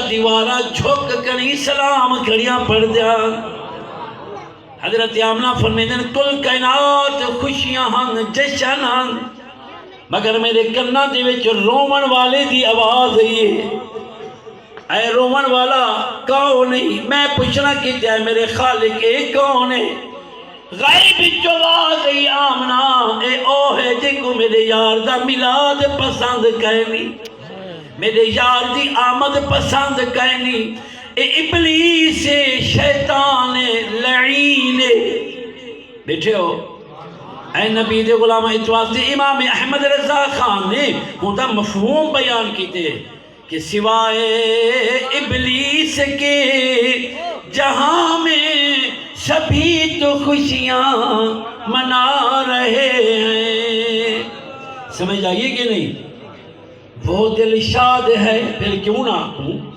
دیوارہ جھوک کنی سلام کھڑیاں پڑھ دیا. حضرت آمنہ فرمیدن کل کائنات خوشیاں ہن جشن ہن مگر میرے کنہ دے وچ رومن والے دی آواز ہے. اے رومن والا کون نہیں؟ میں پوچھنا کیتے ہیں میرے خالق اے کون ہے؟ غیب چواز ای آمنہ اے او ہے جے کو میرے یار دا ملاد پسند کہنی، میرے یار دی آمد پسند کہنی. اے ابلیس شیطان لعین. بیٹھے ہو اے نبی دے غلام اتواز دے امام احمد رضا خان نے ہوتا مفہوم بیان کیتے کہ سوائے ابلیس کے جہاں میں سبھی تو خوشیاں منا رہے ہیں. سمجھ آئیے کہ نہیں؟ وہ دل شاد ہے پھر کیوں نہ ہوں.